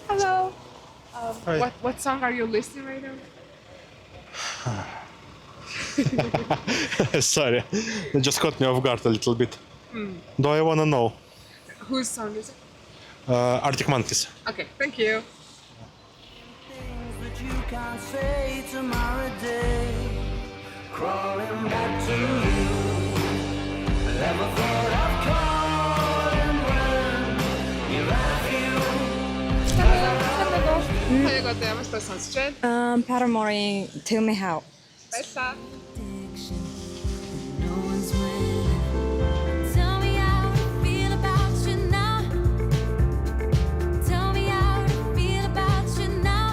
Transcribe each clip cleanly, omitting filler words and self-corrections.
Hello. Hi. What song are you listening right now? Sorry, it just caught me off guard a little bit. Do I wanna know? Whose song is it? Arctic Monkeys. Okay, thank you. Things that you can't say tomorrow day, crawling back to you. Never thought I'd call and run. You love you. Хаягаад ямар ч сонсож байна. Paramore-ийн Tell Me How. Баярлалаа. No one's winning. Tell me how you feel about you now. Tell me how you feel about you now.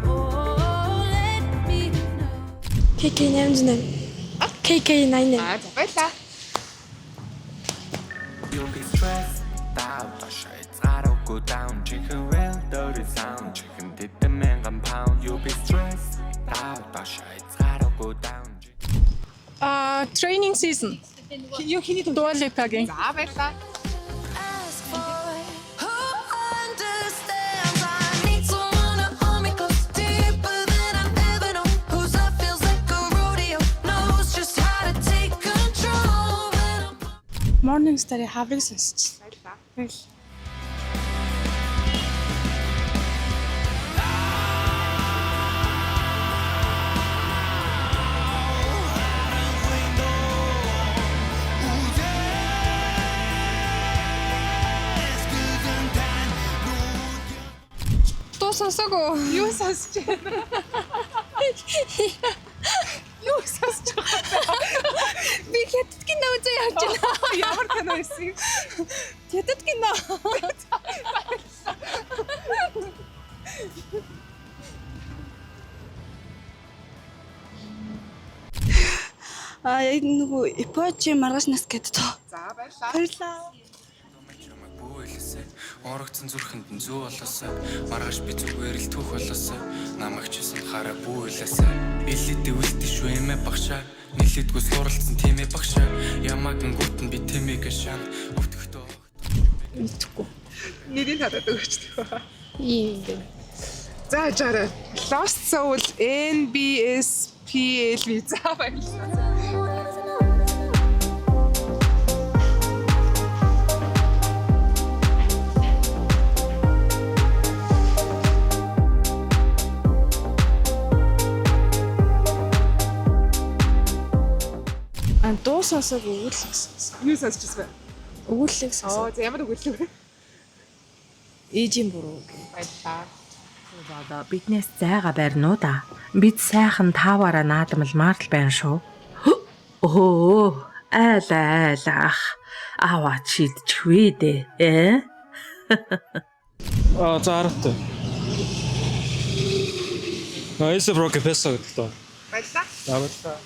Oh, let me know. KK89. KK99. За баярлалаа. You'll be stressed out. It's gotta go down. Chicken will dirty sound. Chicken did the man pound. You'll be stressed out. It's gotta go down. Training season. Юу хийний Dua Lipa-гийн. За баярлалаа. Ask for it. Who understands? I need someone to hold me close, deeper than I've ever known. Whose love feels like a rodeo, knows just how to take control. When I'm Morning Star-ийн хаврыг сонсч. Баярлалаа. Туу сонсоогүй. Юу сонсож байна? Юу сонсож байгаа? Би хятад кино үзэж явж байна. Ямар кино байсан юм? Хятад кино. Яг нөгөө Ипочи маргааш нас гэдэг тоо. За баярлалаа. Баярлалаа. Бүэлээсэ орогцсон зүрхэнд нь зүү болоосоо маргааш би зүгээр л түүх болоосоо намайг ч санахаараа бүэлээсэ илэдэ үлдээ шүү эмээ багшаа нилээдгүй суралцсан тийм ээ багшаа ямаагийн гутан би тэмээ гашаан өвтгтөө Мэдхгүй. Нэрийг хадаад өгч тээ. Ийм юм. За жаарай. Lost Soul NBSPLV. За баярлалаа. Дуу сонсоод өгүүлэг сонсон. Юу сонсчихсан бэ? Өгүүлэг сонсон. За ямар өгүүлэг вэ? Ээжийн буруу. Баярлалаа. Одоо биднээс зайга барьнуу да. Бид сайхан тааваараа наадамлмаар л байна шүү. Оо, айл ах. Аваа чидчихвээ дээ. Заартай. Эсэ брок песо гэдэг тоо. Баярлалаа. За баярлалаа.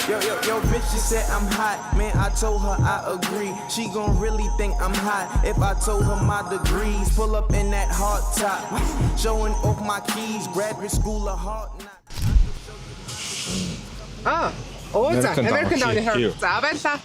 Yo, bitch, she said I'm hot. Man, I told her I agree. She gon' really think I'm hot if I told her my degrees. Pull up in that hard top, showing off my keys. Graduate school of hard knocks. За American Down Here. Here. За баярлалаа.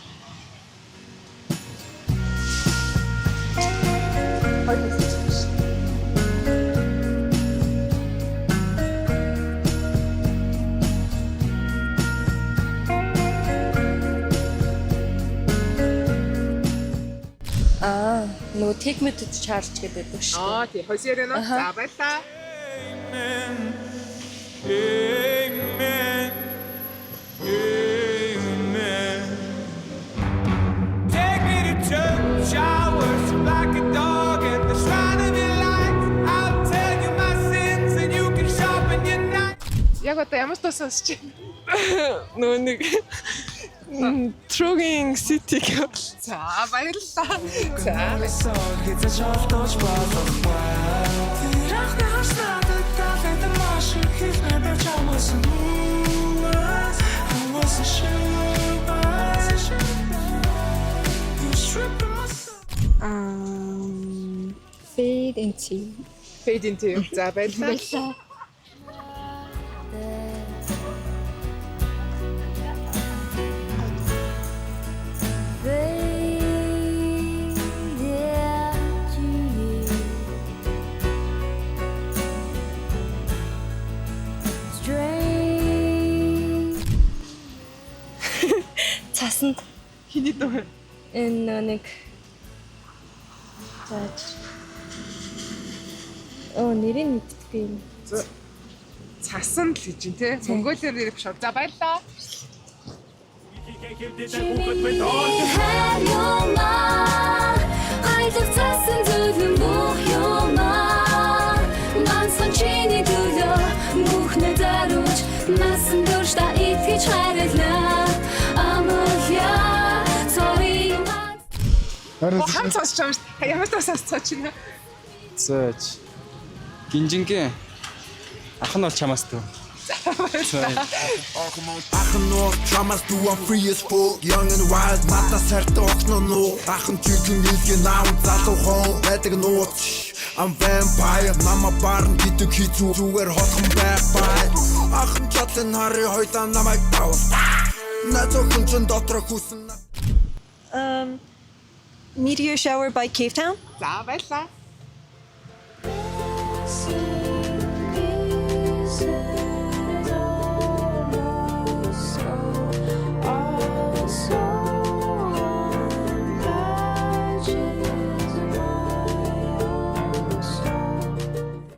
Нөгөө Take Me to Church гэдэг байдаг шүү. Тий, хосоор байна. За баярлалаа. Amen. Amen. Amen. Take me to church. I worship like a dog at the shrine of your light. I'll tell you my sins and you can sharpen your knife. Яг одоо ямар тус сонсож байна? Нөгөө нэг Trugging City гэх. За баярлалаа. За It's a short touch Fade into. Fade into. За баярлалаа. Baby, цаснд Хиний дуу. энэ нэг заач. Нэрийг мэдтгүй юм. Цасан л гэж юм те. Монголоор нэр биш. За баярлаа. Аялах цасан зүлэн бүх юмаа мансан чиний төлөө бүхнээ заруулж насан турш та итгэж хайрлаа амарья sorry Хаан цааш чамш. Ямар тасаас цаач нэ. Зөөч. Гинжингээ. Ах нь бол чамаас дөө. Ахын нуу чамаас дуу I'm free as fuck young and wild мата сарт огно нуу ахын чиглэн нэлгээ наав залуу хоо байдаг нууц I'm vampire нама барн гэдэг хизүү зүгээр холхон байх бай ахын чатлын хари хойлоо намайг тавал надад хүн дотор хүсэн Meteor Shower by Cave Town. За баярлаа. See